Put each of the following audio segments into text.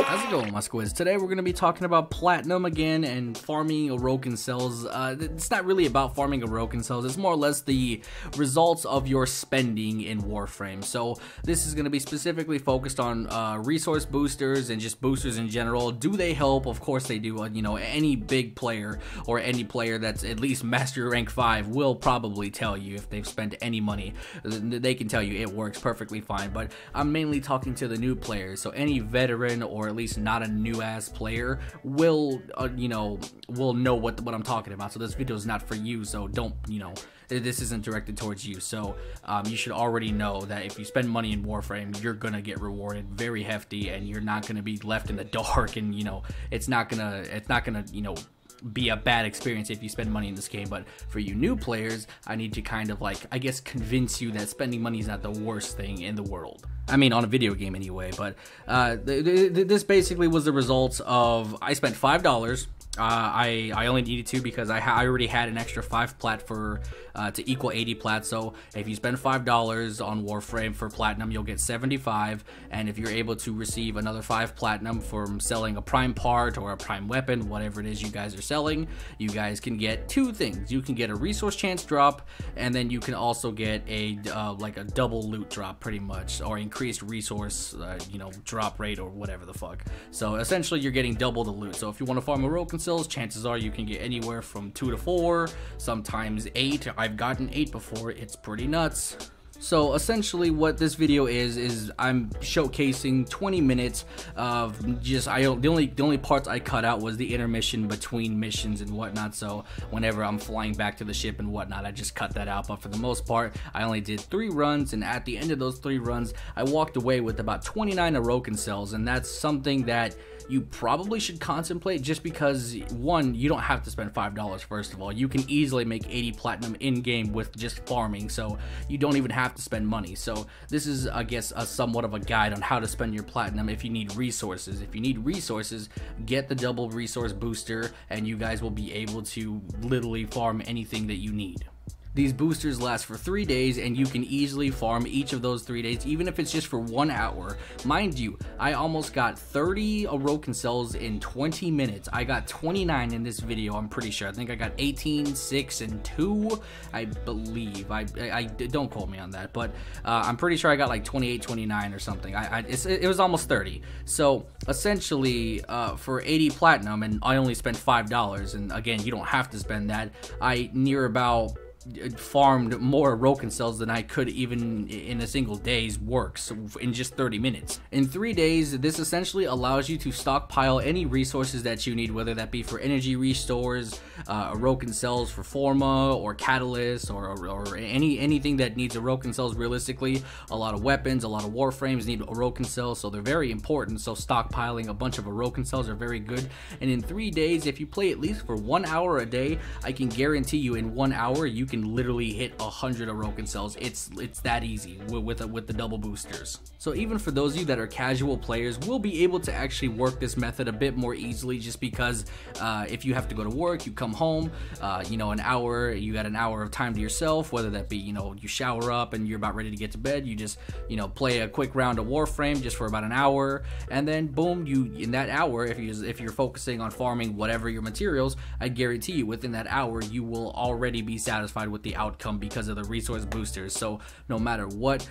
How's it going, my squids? Today we're going to be talking about platinum again and farming Orokin cells. It's not really about farming Orokin cells, it's more or less the results of your spending in Warframe. So this is going to be specifically focused on resource boosters and just boosters in general. Do they help? Of course they do. You know, any big player or any player that's at least master rank 5 will probably tell you if they've spent any money. They can tell you it works perfectly fine, but I'm mainly talking to the new players. So any veteran or at least not a new ass player will know what I'm talking about. So this video is not for you, so don't, this isn't directed towards you. So you should already know that if you spend money in Warframe, you're gonna get rewarded very hefty, and you're not gonna be left in the dark, and it's not gonna be a bad experience if you spend money in this game. But for you new players, I need to kind of I guess convince you that spending money is not the worst thing in the world. I mean, on a video game anyway. But this basically was the results of, I spent $5. I only needed to because I already had an extra 5 plat to equal 80 plat. So if you spend $5 on Warframe for platinum, you'll get 75. And if you're able to receive another 5 platinum from selling a prime part or a prime weapon, whatever it is you guys are selling, you guys can get 2 things. You can get a resource chance drop, and then you can also get a like a double loot drop, pretty much, or increased resource drop rate or whatever the fuck. So essentially you're getting double the loot. So if you want to farm Orokin cells, chances are you can get anywhere from 2 to 4, sometimes 8. I've gotten 8 before. It's pretty nuts. So essentially what this video is I'm showcasing 20 minutes of just, the only parts I cut out was the intermission between missions and whatnot. So whenever I'm flying back to the ship and whatnot, I just cut that out. But for the most part, I only did 3 runs, and at the end of those 3 runs, I walked away with about 29 Orokin cells, and that's something that you probably should contemplate, just because, one, you don't have to spend $5. First of all, you can easily make 80 platinum in game with just farming, so you don't even have to spend money. So this is, I guess, somewhat of a guide on how to spend your platinum if you need resources. If you need resources, get the double resource booster, and you guys will be able to literally farm anything that you need. These boosters last for 3 days, and you can easily farm each of those 3 days, even if it's just for 1 hour. Mind you, I almost got 30 Orokin cells in 20 minutes. I got 29 in this video, I'm pretty sure. I think I got 18, 6, and 2, I believe. I don't quote me on that, but I'm pretty sure I got like 28, 29 or something. It was almost 30. So essentially, for 80 platinum, and I only spent $5, and again, you don't have to spend that. I near about farmed more Orokin cells than I could even in a single day's work, so in just 30 minutes. In 3 days, this essentially allows you to stockpile any resources that you need, whether that be for energy restores, Orokin cells for Forma, or Catalyst, or anything that needs Orokin cells. Realistically, a lot of weapons, a lot of Warframes need Orokin cells, so they're very important. So stockpiling a bunch of Orokin cells are very good. And in 3 days, if you play at least for 1 hour a day, I can guarantee you in 1 hour you can literally hit 100 Orokin cells. It's that easy with the double boosters. So even for those of you that are casual players, we'll be able to actually work this method a bit more easily, just because if you have to go to work, you come home, an hour, you got an hour of time to yourself, whether that be, you shower up and you're about ready to get to bed, you just, play a quick round of Warframe just for about an hour, and then boom, in that hour, if you're focusing on farming whatever your materials, I guarantee you within that hour, you will already be satisfied with the outcome because of the resource boosters. So no matter what,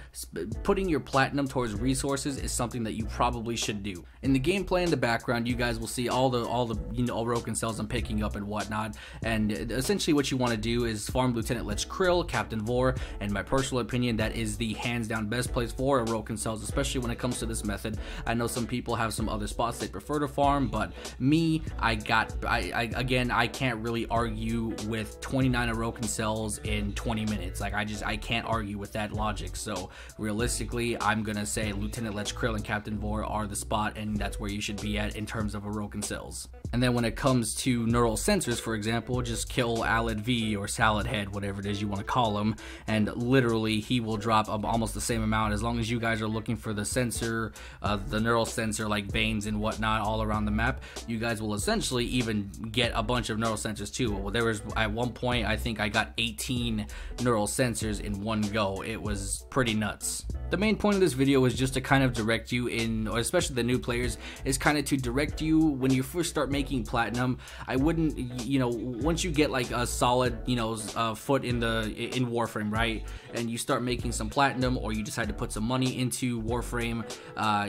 putting your platinum towards resources is something that you probably should do. In the gameplay in the background, you guys will see all the Orokin cells I'm picking up and whatnot, and essentially what you want to do is farm Lieutenant Lich Krill, Captain Vor, and my personal opinion, that is the hands down best place for Orokin cells, especially when it comes to this method. I know some people have some other spots they prefer to farm, but me, I can't really argue with 29 Orokin cells in 20 minutes. I can't argue with that logic. So realistically, I'm gonna say Lieutenant Lich Krill and Captain Vor are the spot, and that's where you should be at in terms of Orokin cells. And then when it comes to neural sensors, for example, just kill Alad V or Salad Head, whatever it is you want to call him, and literally he will drop almost the same amount. As long as you guys are looking for the sensor, the neural sensor like veins and whatnot all around the map, you guys will essentially even get a bunch of neural sensors too. Well, there was at one point I think I got 18 neural sensors in one go. It was pretty nuts. The main point of this video is just to kind of direct you in, or especially the new players, is kind of to direct you when you first start making platinum. I wouldn't, you know, once you get like a solid, you know, foot in Warframe, right, and you start making some platinum, or you decide to put some money into Warframe,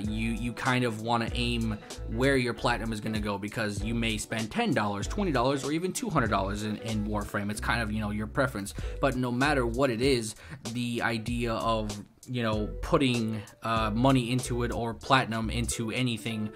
you kind of want to aim where your platinum is going to go, because you may spend $10, $20, or even $200 in Warframe. It's kind of, you know, your preference. But no matter what it is, the idea of, you know, putting money into it or platinum into anything,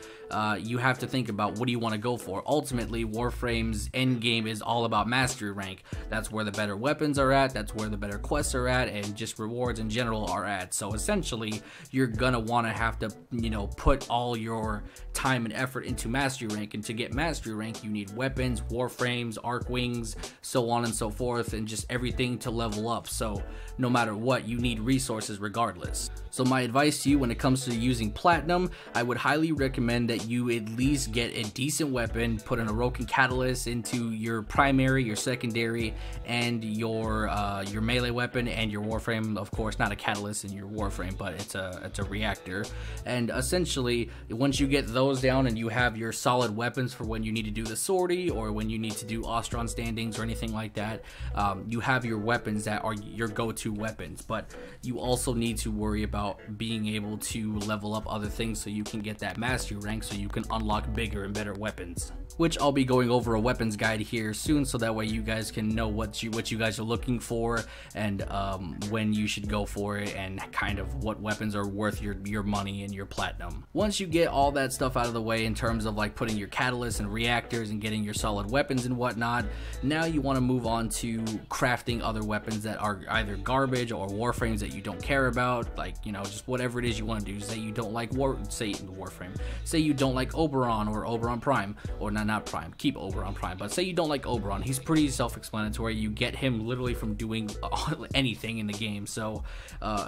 you have to think about what do you want to go for. Ultimately, Warframe's end game is all about mastery rank. That's where the better weapons are at, that's where the better quests are at, and just rewards in general are at. So essentially, you're gonna want to have to, you know, put all your time and effort into mastery rank, and to get mastery rank you need weapons, warframes, arc wings, so on and so forth, and just everything to level up. So no matter what, you need resources regardless. So my advice to you when it comes to using platinum, I would highly recommend that you at least get a decent weapon, put an Orokin catalyst into your primary, your secondary, and your melee weapon, and your warframe. Of course, not a catalyst in your warframe, but it's a reactor. And essentially, once you get those down and you have your solid weapons for when you need to do the sortie, or when you need to do Ostron standings or anything like that, you have your weapons that are your go-to weapons. But you also need to worry about being able to level up other things so you can get that mastery rank, so you can unlock bigger and better weapons, which I'll be going over a weapons guide here soon, so that way you guys can know what you guys are looking for, and when you should go for it, and kind of what weapons are worth your money and your platinum. Once you get all that stuff out of the way in terms of like putting your catalysts and reactors and getting your solid weapons and whatnot, now you want to move on to crafting other weapons that are either garbage or warframes that you don't care about, like, you know, just whatever it is you want to do. Say you don't like Warframe, say you don't like Oberon or Oberon Prime, or not Prime, keep Oberon Prime, but say you don't like Oberon. He's pretty self-explanatory. You get him literally from doing anything in the game. So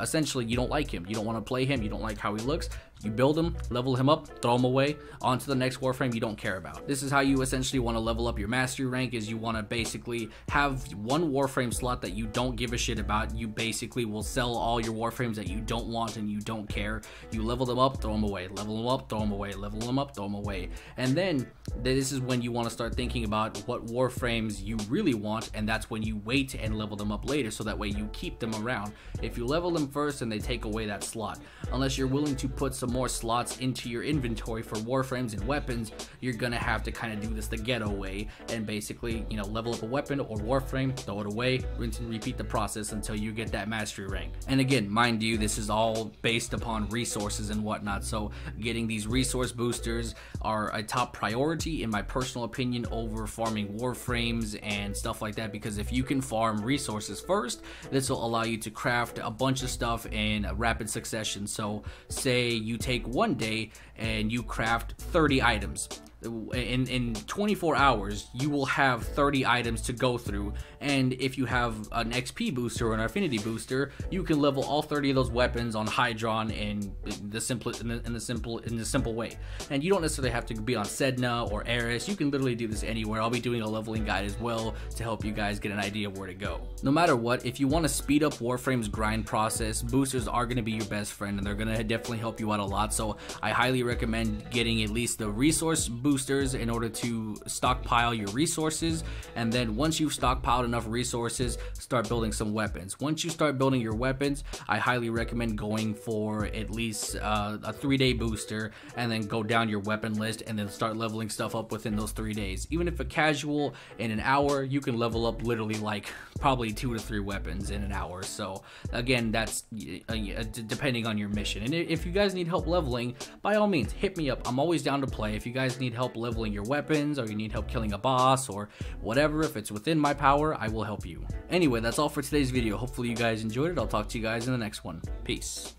essentially, you don't like him, you don't want to play him, you don't like how he looks. You build him, level him up, throw him away, onto the next Warframe you don't care about. This is how you essentially want to level up your mastery rank, is you want to basically have one Warframe slot that you don't give a shit about. You basically will sell all your Warframes that you don't want and you don't care. You level them up, throw them away, level them up, throw them away, level them up, throw them away. And then this is when you want to start thinking about what Warframes you really want, and that's when you wait and level them up later, so that way you keep them around. If you level them first, and they take away that slot, unless you're willing to put some more slots into your inventory for warframes and weapons, you're gonna have to kind of do this the ghetto way, and basically, you know, level up a weapon or warframe, throw it away, rinse and repeat the process until you get that mastery rank. And again, mind you, this is all based upon resources and whatnot, so getting these resource boosters are a top priority in my personal opinion over farming warframes and stuff like that, because if you can farm resources first, this will allow you to craft a bunch of stuff in rapid succession. So say you take one day and you craft 30 items. In 24 hours, you will have 30 items to go through, and if you have an XP booster or an affinity booster, you can level all 30 of those weapons on Hydron in the simple way. And you don't necessarily have to be on Sedna or Eris. You can literally do this anywhere. I'll be doing a leveling guide as well to help you guys get an idea of where to go. No matter what, if you want to speed up Warframe's grind process, boosters are going to be your best friend, and they're going to definitely help you out a lot. So I highly recommend getting at least the resource boosters in order to stockpile your resources, and then once you've stockpiled enough resources, start building some weapons. Once you start building your weapons, I highly recommend going for at least a 3-day booster, and then go down your weapon list and then start leveling stuff up within those 3 days. Even if a casual in an hour, you can level up literally like probably 2 to 3 weapons in an hour. So again, that's depending on your mission. And if you guys need help leveling, by all means hit me up. I'm always down to play. If you guys need help leveling your weapons, or you need help killing a boss, or whatever, if it's within my power, I will help you. Anyway, that's all for today's video. Hopefully you guys enjoyed it. I'll talk to you guys in the next one. Peace.